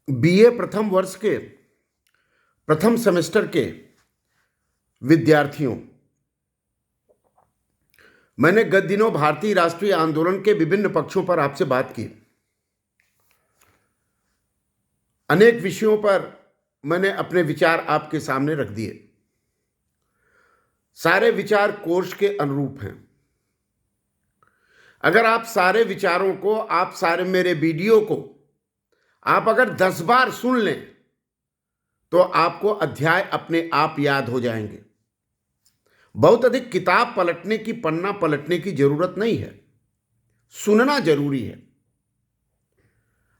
BA प्रथम वर्ष के प्रथम सेमेस्टर के विद्यार्थियों, मैंने गत दिनों भारतीय राष्ट्रीय आंदोलन के विभिन्न पक्षों पर आपसे बात की। अनेक विषयों पर मैंने अपने विचार आपके सामने रख दिए। सारे विचार कोर्स के अनुरूप हैं। अगर आप सारे विचारों को, आप सारे मेरे वीडियो को आप अगर 10 बार सुन लें तो आपको अध्याय अपने आप याद हो जाएंगे। बहुत अधिक किताब पलटने की, पन्ना पलटने की जरूरत नहीं है, सुनना जरूरी है।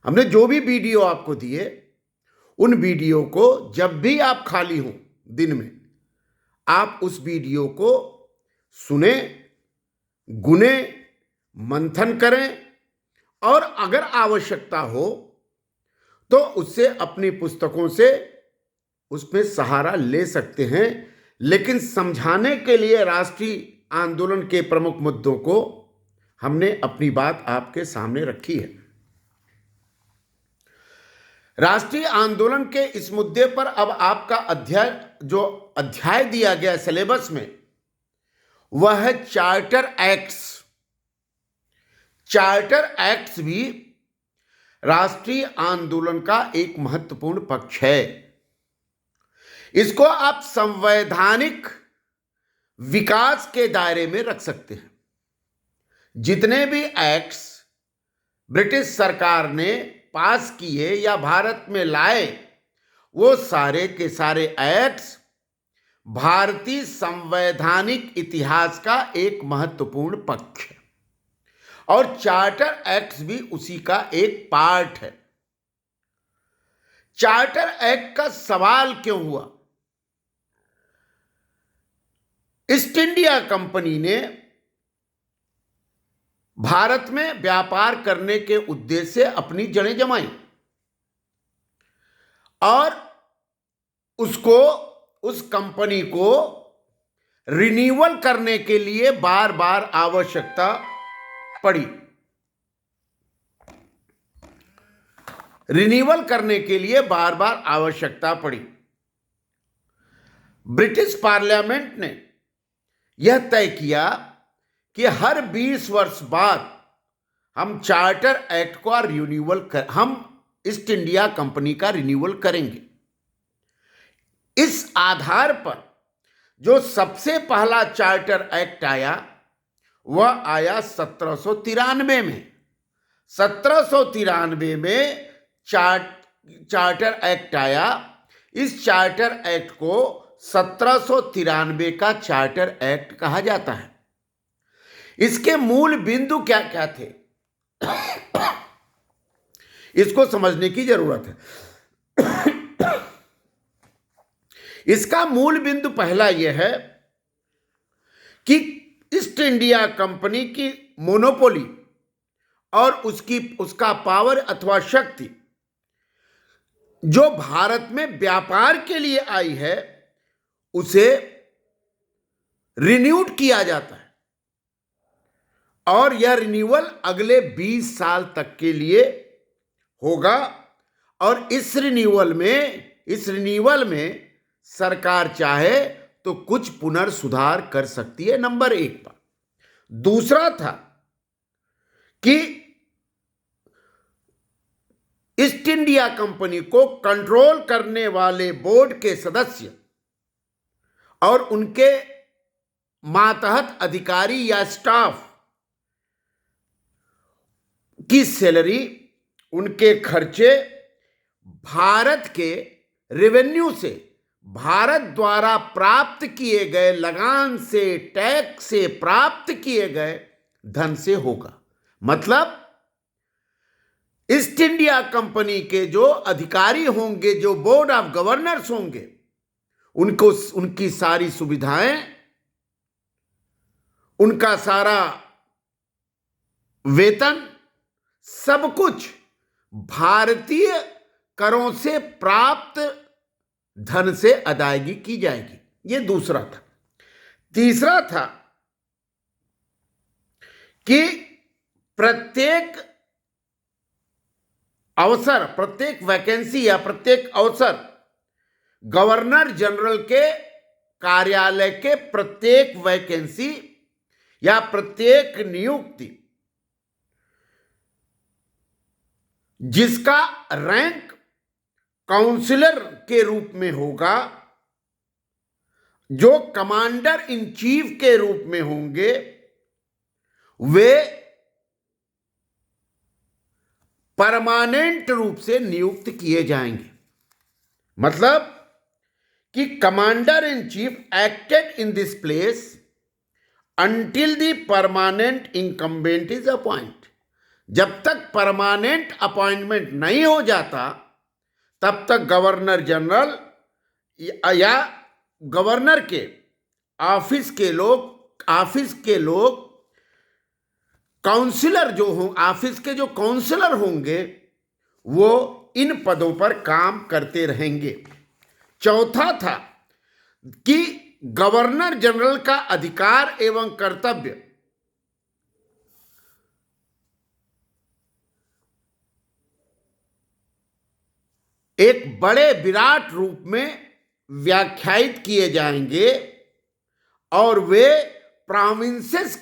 हमने जो भी वीडियो आपको दिए, उन वीडियो को जब भी आप खाली हों दिन में, आप उस वीडियो को सुने, गुने, मंथन करें और अगर आवश्यकता हो तो उससे अपनी पुस्तकों से उसमें सहारा ले सकते हैं। लेकिन समझाने के लिए राष्ट्रीय आंदोलन के प्रमुख मुद्दों को हमने अपनी बात आपके सामने रखी है। राष्ट्रीय आंदोलन के इस मुद्दे पर अब आपका अध्याय दिया गया सिलेबस में, वह है चार्टर एक्ट्स। चार्टर एक्ट्स भी राष्ट्रीय आंदोलन का एक महत्वपूर्ण पक्ष है। इसको आप संवैधानिक विकास के दायरे में रख सकते हैं। जितने भी एक्ट्स ब्रिटिश सरकार ने पास किए या भारत में लाए, वो सारे के सारे एक्ट्स भारतीय संवैधानिक इतिहास का एक महत्वपूर्ण पक्ष है और चार्टर एक्ट्स भी उसी का एक पार्ट है। चार्टर एक्ट का सवाल क्यों हुआ? ईस्ट इंडिया कंपनी ने भारत में व्यापार करने के उद्देश्य से अपनी जड़ें जमाई और उस कंपनी को रिन्यूअल करने के लिए बार बार आवश्यकता पड़ी। रिन्यूअल करने के लिए बार बार आवश्यकता पड़ी। ब्रिटिश पार्लियामेंट ने यह तय किया कि हर 20 वर्ष बाद हम चार्टर एक्ट को हम ईस्ट इंडिया कंपनी का रिन्यूअल करेंगे। इस आधार पर जो सबसे पहला चार्टर एक्ट आया, वह आया 1793 में। 1793 में चार्टर एक्ट आया। इस चार्टर एक्ट को 1793 का चार्टर एक्ट कहा जाता है। इसके मूल बिंदु क्या क्या थे, इसको समझने की जरूरत है। इसका मूल बिंदु पहला यह है कि ईस्ट इंडिया कंपनी की मोनोपोली और उसका पावर अथवा शक्ति जो भारत में व्यापार के लिए आई है, उसे रिन्यूड किया जाता है और यह रिन्यूअल अगले 20 साल तक के लिए होगा। और इस रिन्यूअल में सरकार चाहे तो कुछ पुनर्सुधार कर सकती है, नंबर 1 पर। दूसरा था कि ईस्ट इंडिया कंपनी को कंट्रोल करने वाले बोर्ड के सदस्य और उनके मातहत अधिकारी या स्टाफ की सैलरी, उनके खर्चे भारत के रेवेन्यू से, भारत द्वारा प्राप्त किए गए लगान से, टैक्स से प्राप्त किए गए धन से होगा। मतलब ईस्ट इंडिया कंपनी के जो अधिकारी होंगे, जो बोर्ड ऑफ गवर्नर्स होंगे, उनकी सारी सुविधाएं, उनका सारा वेतन, सब कुछ भारतीय करों से प्राप्त धन से अदायगी की जाएगी। यह दूसरा था। तीसरा था कि प्रत्येक अवसर, प्रत्येक वैकेंसी या प्रत्येक अवसर गवर्नर जनरल के कार्यालय के प्रत्येक वैकेंसी या प्रत्येक नियुक्ति जिसका रैंक काउंसिलर के रूप में होगा, जो कमांडर इन चीफ के रूप में होंगे, वे परमानेंट रूप से नियुक्त किए जाएंगे। मतलब कि commander in chief acted in this place until the permanent incumbent is appointed। जब तक परमानेंट अपॉइंटमेंट नहीं हो जाता तब तक गवर्नर जनरल या गवर्नर के ऑफिस के लोग काउंसिलर जो हों, ऑफिस के जो काउंसिलर होंगे वो इन पदों पर काम करते रहेंगे। चौथा था कि गवर्नर जनरल का अधिकार एवं कर्तव्य एक बड़े विराट रूप में व्याख्यायित किए जाएंगे और वे प्रोविंसेस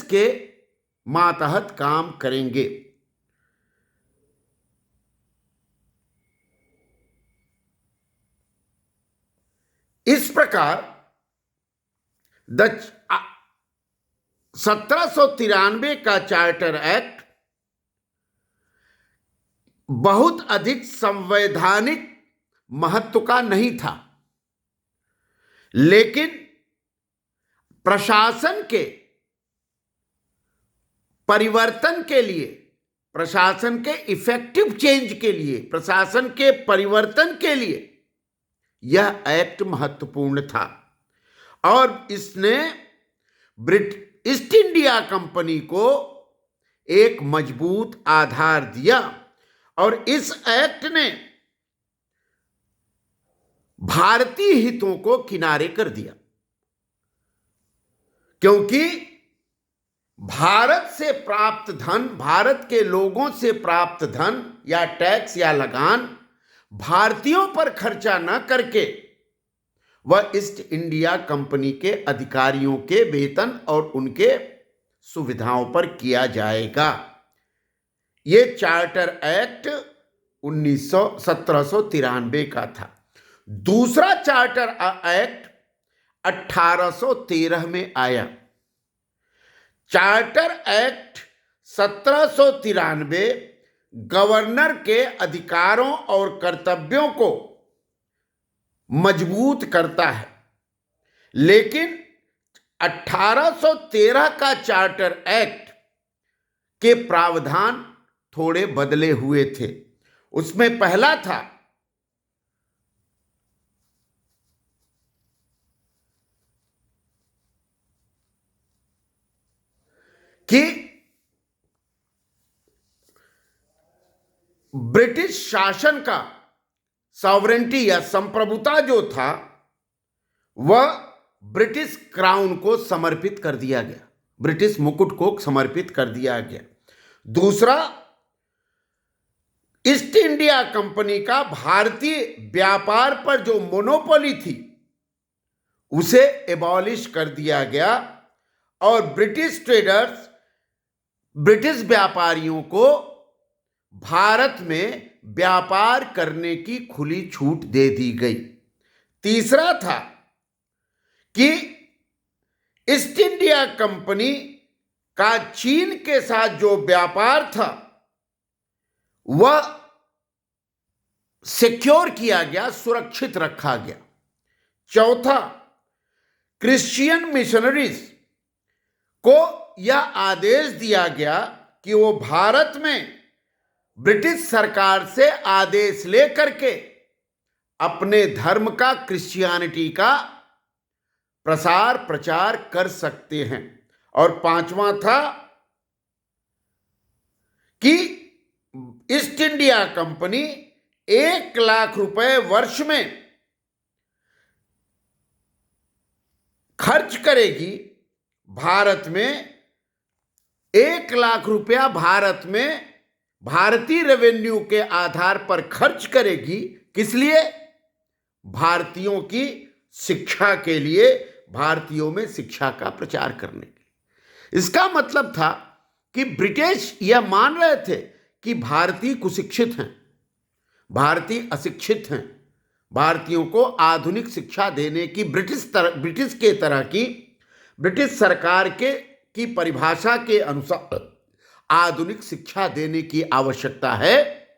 के मातहत काम करेंगे। इस प्रकार 1793 का चार्टर एक्ट बहुत अधिक संवैधानिक महत्व का नहीं था, लेकिन प्रशासन के परिवर्तन के लिए, प्रशासन के इफेक्टिव चेंज के लिए, प्रशासन के परिवर्तन के लिए यह एक्ट महत्वपूर्ण था और इसने ईस्ट इंडिया कंपनी को एक मजबूत आधार दिया और इस एक्ट ने भारतीय हितों को किनारे कर दिया, क्योंकि भारत से प्राप्त धन, भारत के लोगों से प्राप्त धन या टैक्स या लगान भारतीयों पर खर्चा न करके वह ईस्ट इंडिया कंपनी के अधिकारियों के वेतन और उनके सुविधाओं पर किया जाएगा। ये चार्टर एक्ट 1793 का था। दूसरा चार्टर एक्ट 1813 में आया। चार्टर एक्ट 1793 गवर्नर के अधिकारों और कर्तव्यों को मजबूत करता है, लेकिन 1813 का चार्टर एक्ट के प्रावधान थोड़े बदले हुए थे। उसमें पहला था कि ब्रिटिश शासन का सॉवरेंटी या संप्रभुता जो था वह ब्रिटिश क्राउन को समर्पित कर दिया गया, ब्रिटिश मुकुट को समर्पित कर दिया गया। दूसरा, ईस्ट इंडिया कंपनी का भारतीय व्यापार पर जो मोनोपोली थी उसे एबॉलिश कर दिया गया और ब्रिटिश ट्रेडर्स, ब्रिटिश व्यापारियों को भारत में व्यापार करने की खुली छूट दे दी गई। तीसरा था कि ईस्ट इंडिया कंपनी का चीन के साथ जो व्यापार था वह सिक्योर किया गया, सुरक्षित रखा गया। चौथा, क्रिश्चियन मिशनरीज को यह आदेश दिया गया कि वो भारत में ब्रिटिश सरकार से आदेश लेकर के अपने धर्म का, क्रिश्चियनिटी का प्रसार प्रचार कर सकते हैं। और पांचवा था कि ईस्ट इंडिया कंपनी 1 लाख रुपए वर्ष में खर्च करेगी भारत में, 1 लाख रुपया भारत में भारतीय रेवेन्यू के आधार पर खर्च करेगी। किस लिए? भारतीयों की शिक्षा के लिए, भारतीयों में शिक्षा का प्रचार करने के लिए। इसका मतलब था कि ब्रिटिश यह मान रहे थे कि भारतीय कुशिक्षित हैं, भारतीय अशिक्षित हैं। भारतीयों को आधुनिक शिक्षा देने की ब्रिटिश सरकार की परिभाषा के अनुसार आधुनिक शिक्षा देने की आवश्यकता है।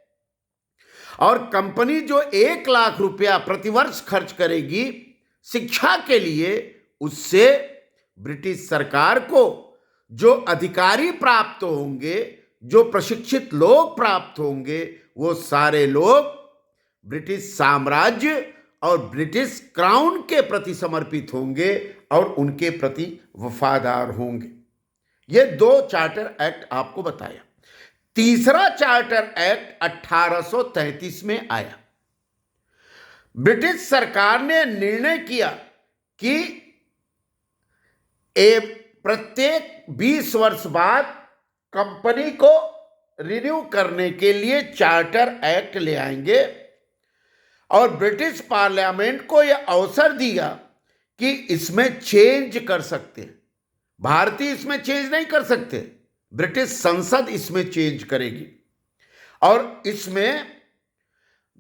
और कंपनी जो 1 लाख रुपया प्रतिवर्ष खर्च करेगी शिक्षा के लिए, उससे ब्रिटिश सरकार को जो अधिकारी प्राप्त होंगे, जो प्रशिक्षित लोग प्राप्त होंगे, वो सारे लोग ब्रिटिश साम्राज्य और ब्रिटिश क्राउन के प्रति समर्पित होंगे और उनके प्रति वफादार होंगे। ये 2 चार्टर एक्ट आपको बताया। तीसरा चार्टर एक्ट 1833 में आया। ब्रिटिश सरकार ने निर्णय किया कि प्रत्येक 20 वर्ष बाद कंपनी को रिन्यू करने के लिए चार्टर एक्ट ले आएंगे, और ब्रिटिश पार्लियामेंट को यह अवसर दिया कि इसमें चेंज कर सकते हैं। भारतीय इसमें चेंज नहीं कर सकते, ब्रिटिश संसद इसमें चेंज करेगी। और इसमें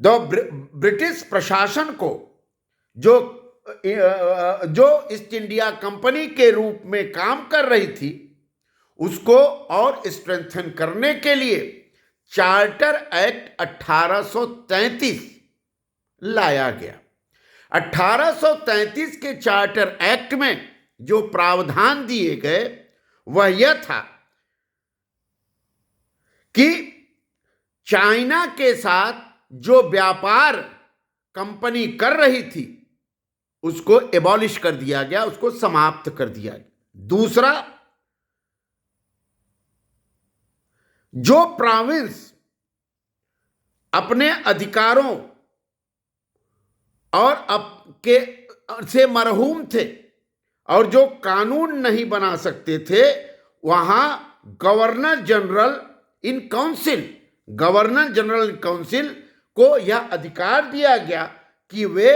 ब्रिटिश प्रशासन को जो ईस्ट इंडिया कंपनी के रूप में काम कर रही थी, उसको और स्ट्रेंथन करने के लिए चार्टर एक्ट 1833 लाया गया। 1833 के चार्टर एक्ट में जो प्रावधान दिए गए वह यह था कि चाइना के साथ जो व्यापार कंपनी कर रही थी उसको एबॉलिश कर दिया गया, उसको समाप्त कर दिया गया। दूसरा, जो प्रोविंस अपने अधिकारों और से मरहूम थे और जो कानून नहीं बना सकते थे, वहां गवर्नर जनरल इन काउंसिल को यह अधिकार दिया गया कि वे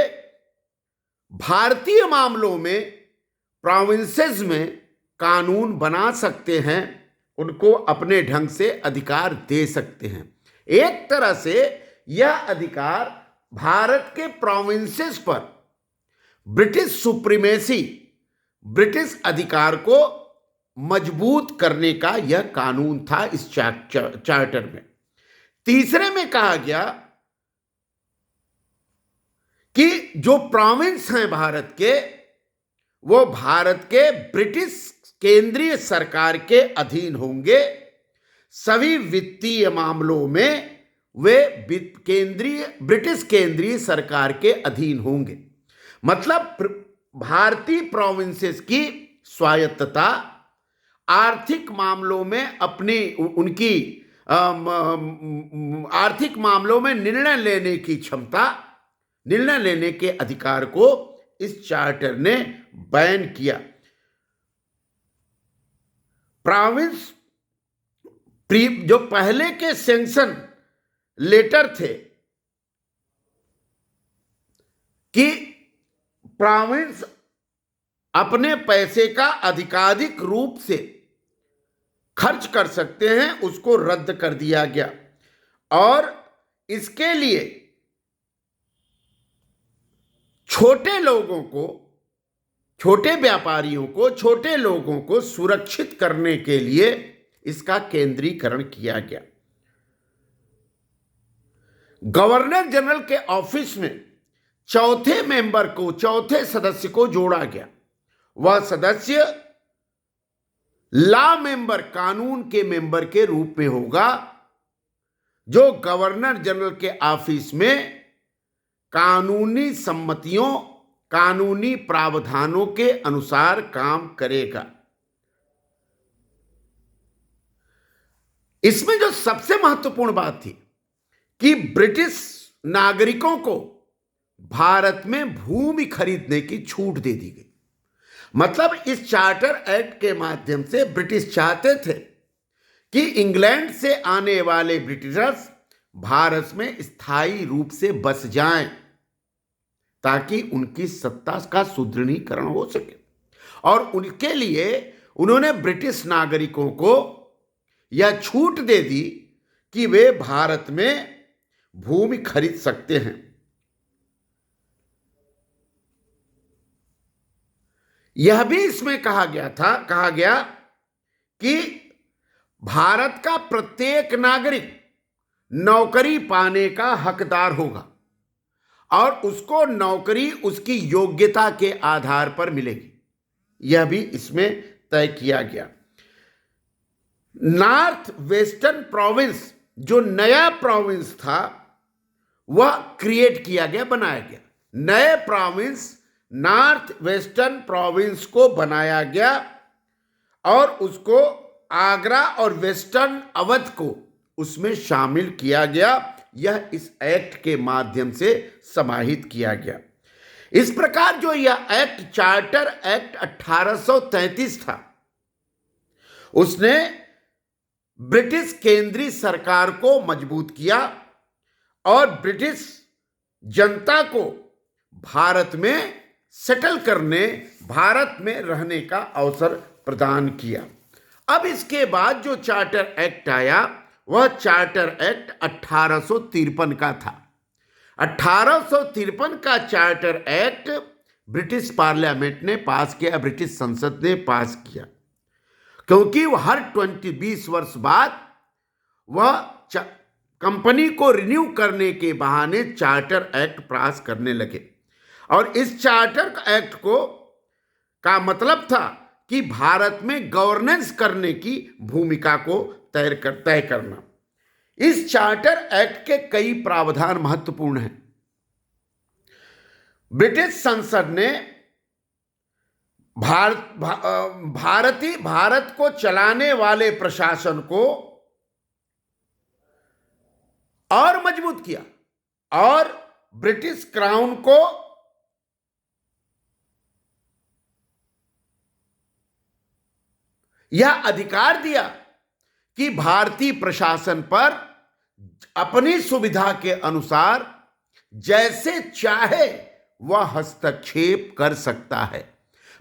भारतीय मामलों में प्रोविंसेस में कानून बना सकते हैं, उनको अपने ढंग से अधिकार दे सकते हैं। एक तरह से यह अधिकार भारत के प्रोविंसेस पर ब्रिटिश सुप्रीमेसी, ब्रिटिश अधिकार को मजबूत करने का यह कानून था इस चार्टर में। तीसरे में कहा गया कि जो प्रोविंस हैं भारत के, वो भारत के ब्रिटिश केंद्रीय सरकार के अधीन होंगे। सभी वित्तीय मामलों में वे ब्रिटिश केंद्रीय सरकार के अधीन होंगे। मतलब भारतीय प्रोविंसेस की स्वायत्तता, आर्थिक मामलों में उनकी आर्थिक मामलों में निर्णय लेने की क्षमता, निर्णय लेने के अधिकार को इस चार्टर ने बैन किया। प्रोविंस जो पहले के सैंक्शन लेटर थे कि प्रोविंस अपने पैसे का अधिकाधिक रूप से खर्च कर सकते हैं, उसको रद्द कर दिया गया। और इसके लिए छोटे लोगों को, छोटे व्यापारियों को, छोटे लोगों को सुरक्षित करने के लिए इसका केंद्रीकरण किया गया। गवर्नर जनरल के ऑफिस में चौथे सदस्य को जोड़ा गया। वह सदस्य लॉ मेंबर, कानून के मेंबर के रूप में होगा, जो गवर्नर जनरल के ऑफिस में कानूनी सम्मतियों, कानूनी प्रावधानों के अनुसार काम करेगा। इसमें जो सबसे महत्वपूर्ण बात थी कि ब्रिटिश नागरिकों को भारत में भूमि खरीदने की छूट दे दी गई। मतलब इस चार्टर एक्ट के माध्यम से ब्रिटिश चाहते थे कि इंग्लैंड से आने वाले ब्रिटिशर्स भारत में स्थायी रूप से बस जाएं ताकि उनकी सत्ता का सुदृढ़ीकरण हो सके। और उनके लिए उन्होंने ब्रिटिश नागरिकों को यह छूट दे दी कि वे भारत में भूमि खरीद सकते हैं। यह भी इसमें कहा गया कि भारत का प्रत्येक नागरिक नौकरी पाने का हकदार होगा और उसको नौकरी उसकी योग्यता के आधार पर मिलेगी। यह भी इसमें तय किया गया। नॉर्थ वेस्टर्न प्रोविंस, जो नया प्रोविंस था, वह क्रिएट किया गया, बनाया गया। नए प्रोविंस नॉर्थ वेस्टर्न प्रोविंस को बनाया गया और उसको आगरा और वेस्टर्न अवध को उसमें शामिल किया गया। यह इस एक्ट के माध्यम से समाहित किया गया। इस प्रकार जो यह एक्ट, चार्टर एक्ट 1833 था, उसने ब्रिटिश केंद्रीय सरकार को मजबूत किया और ब्रिटिश जनता को भारत में सेटल करने, भारत में रहने का अवसर प्रदान किया। अब इसके बाद जो चार्टर एक्ट आया वह चार्टर एक्ट 1853 का था। 1853 का चार्टर एक्ट ब्रिटिश पार्लियामेंट ने पास किया, ब्रिटिश संसद ने पास किया, क्योंकि वह हर 20 वर्ष बाद वह कंपनी को रिन्यू करने के बहाने चार्टर एक्ट पास करने लगे। और इस चार्टर एक्ट का मतलब था कि भारत में गवर्नेंस करने की भूमिका को तय करना। इस चार्टर एक्ट के कई प्रावधान महत्वपूर्ण हैं। ब्रिटिश संसद ने भारत को चलाने वाले प्रशासन को और मजबूत किया और ब्रिटिश क्राउन को यह अधिकार दिया कि भारतीय प्रशासन पर अपनी सुविधा के अनुसार जैसे चाहे वह हस्तक्षेप कर सकता है।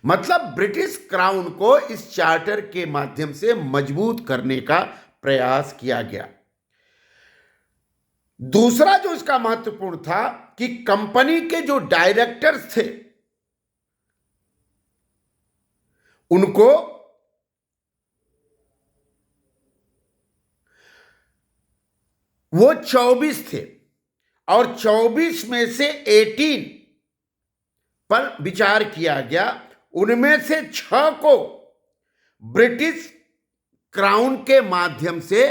मतलब ब्रिटिश क्राउन को इस चार्टर के माध्यम से मजबूत करने का प्रयास किया गया। दूसरा जो इसका महत्वपूर्ण था कि कंपनी के जो डायरेक्टर्स थे उनको वो 24 थे और 24 में से 18 पर विचार किया गया। उनमें से 6 को ब्रिटिश क्राउन के माध्यम से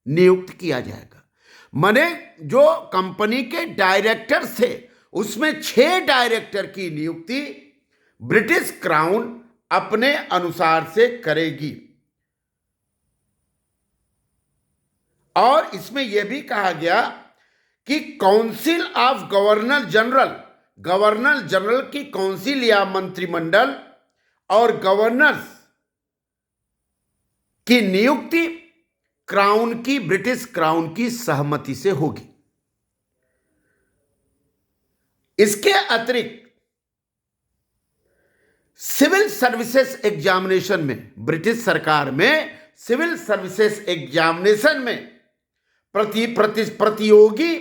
नियुक्त किया जाएगा। माने जो कंपनी के डायरेक्टर्स थे उसमें 6 डायरेक्टर की नियुक्ति ब्रिटिश क्राउन अपने अनुसार से करेगी। और इसमें यह भी कहा गया कि काउंसिल ऑफ गवर्नर जनरल की काउंसिल या मंत्रिमंडल और गवर्नर्स की नियुक्ति ब्रिटिश क्राउन की सहमति से होगी। इसके अतिरिक्त सिविल सर्विसेज एग्जामिनेशन में, ब्रिटिश सरकार में सिविल सर्विसेज एग्जामिनेशन में प्रतियोगी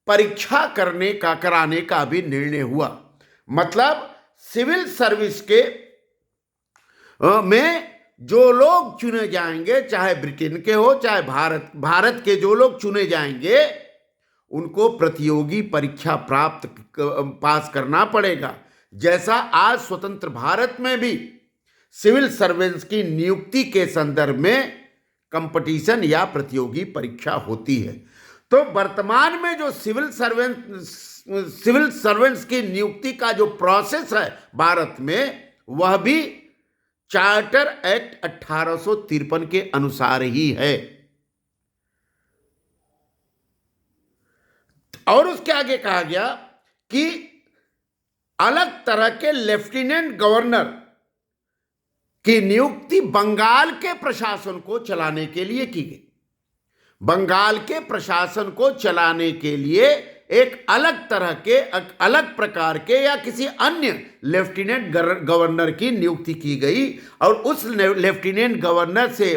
परीक्षा कराने का भी निर्णय हुआ। मतलब सिविल सर्विस के में जो लोग चुने जाएंगे, चाहे ब्रिटेन के हो चाहे भारत के जो लोग चुने जाएंगे, उनको प्रतियोगी परीक्षा पास करना पड़ेगा। जैसा आज स्वतंत्र भारत में भी सिविल सर्वेंट्स की नियुक्ति के संदर्भ में कंपटीशन या प्रतियोगी परीक्षा होती है। तो वर्तमान में जो सिविल सर्वेंट्स की नियुक्ति का जो प्रोसेस है भारत में, वह भी चार्टर एक्ट 1853 के अनुसार ही है। और उसके आगे कहा गया कि अलग तरह के लेफ्टिनेंट गवर्नर की नियुक्ति बंगाल के प्रशासन को चलाने के लिए की गई। बंगाल के प्रशासन को चलाने के लिए एक अलग तरह के, अलग प्रकार के या किसी अन्य लेफ्टिनेंट गवर्नर की नियुक्ति की गई और उस लेफ्टिनेंट गवर्नर से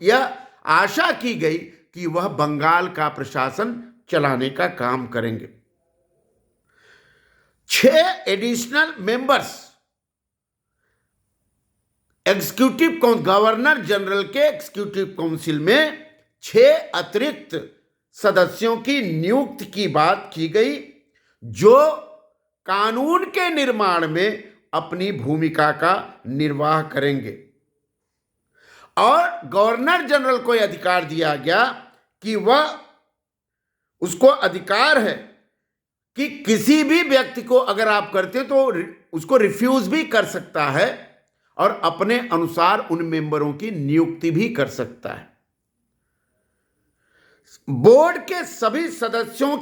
यह आशा की गई कि वह बंगाल का प्रशासन चलाने का काम करेंगे। 6 एडिशनल मेंबर्स गवर्नर जनरल के एग्जीक्यूटिव काउंसिल में 6 अतिरिक्त सदस्यों की नियुक्ति की बात की गई, जो कानून के निर्माण में अपनी भूमिका का निर्वाह करेंगे। और गवर्नर जनरल को यह अधिकार दिया गया कि वह, उसको अधिकार है कि किसी भी व्यक्ति को अगर आप करते तो उसको रिफ्यूज भी कर सकता है और अपने अनुसार उन मेंबरों की नियुक्ति भी कर सकता है। बोर्ड के सभी सदस्यों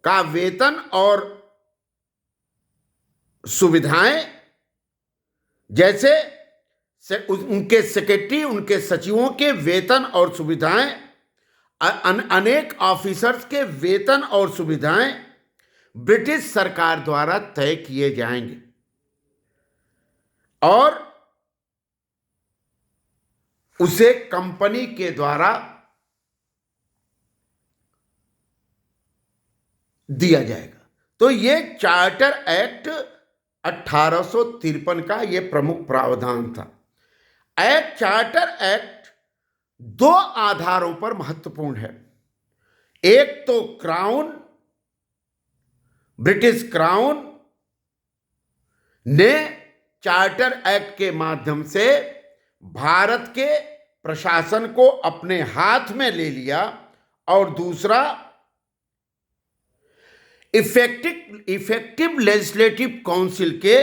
का वेतन और सुविधाएं, जैसे उनके सेक्रेटरी, उनके सचिवों के वेतन और सुविधाएं, अनेक ऑफिसर्स के वेतन और सुविधाएं ब्रिटिश सरकार द्वारा तय किए जाएंगे और उसे कंपनी के द्वारा दिया जाएगा। तो ये चार्टर एक्ट 1853 का ये प्रमुख प्रावधान था। चार्टर एक्ट 2 आधारों पर महत्वपूर्ण है। एक तो क्राउन, ब्रिटिश क्राउन ने चार्टर एक्ट के माध्यम से भारत के प्रशासन को अपने हाथ में ले लिया और दूसरा इफेक्टिव लेजिस्लेटिव काउंसिल के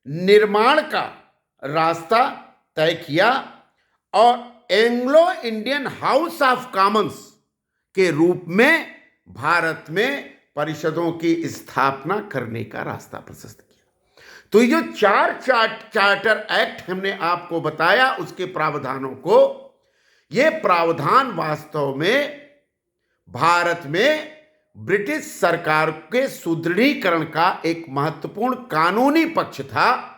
निर्माण का रास्ता तय किया और Anglo Indian house of Commons के रूप में भारत में परिषदों की स्थापना करने का रास्ता प्रशस्त किया। तो ये 4 चार्टर एक्ट हमने आपको बताया, उसके प्रावधानों को, ये प्रावधान वास्तव में भारत में ब्रिटिश सरकार के सुदृढ़ीकरण का एक महत्वपूर्ण कानूनी पक्ष था।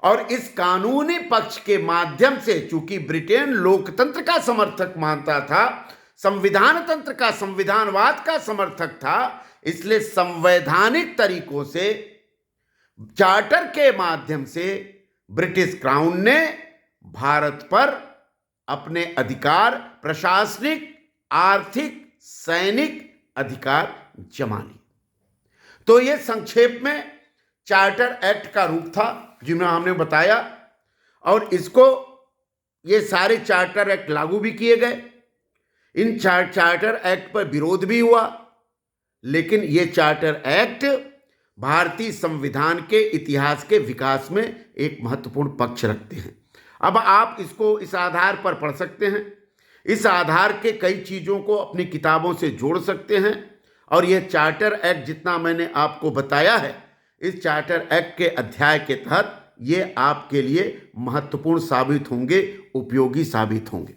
और इस कानूनी पक्ष के माध्यम से, चूंकि ब्रिटेन लोकतंत्र का समर्थक मानता था, संविधान तंत्र का, संविधानवाद का समर्थक था, इसलिए संवैधानिक तरीकों से चार्टर के माध्यम से ब्रिटिश क्राउन ने भारत पर अपने अधिकार, प्रशासनिक, आर्थिक, सैनिक अधिकार जमा लिए। तो यह संक्षेप में चार्टर एक्ट का रूप था जिन्हें हमने बताया, और इसको, ये सारे चार्टर एक्ट लागू भी किए गए। इन चार्टर एक्ट पर विरोध भी हुआ, लेकिन ये चार्टर एक्ट भारतीय संविधान के इतिहास के विकास में एक महत्वपूर्ण पक्ष रखते हैं। अब आप इसको इस आधार पर पढ़ सकते हैं, इस आधार के कई चीज़ों को अपनी किताबों से जोड़ सकते हैं, और यह चार्टर एक्ट जितना मैंने आपको बताया है, इस चार्टर एक्ट के अध्याय के तहत ये आपके लिए महत्वपूर्ण साबित होंगे, उपयोगी साबित होंगे।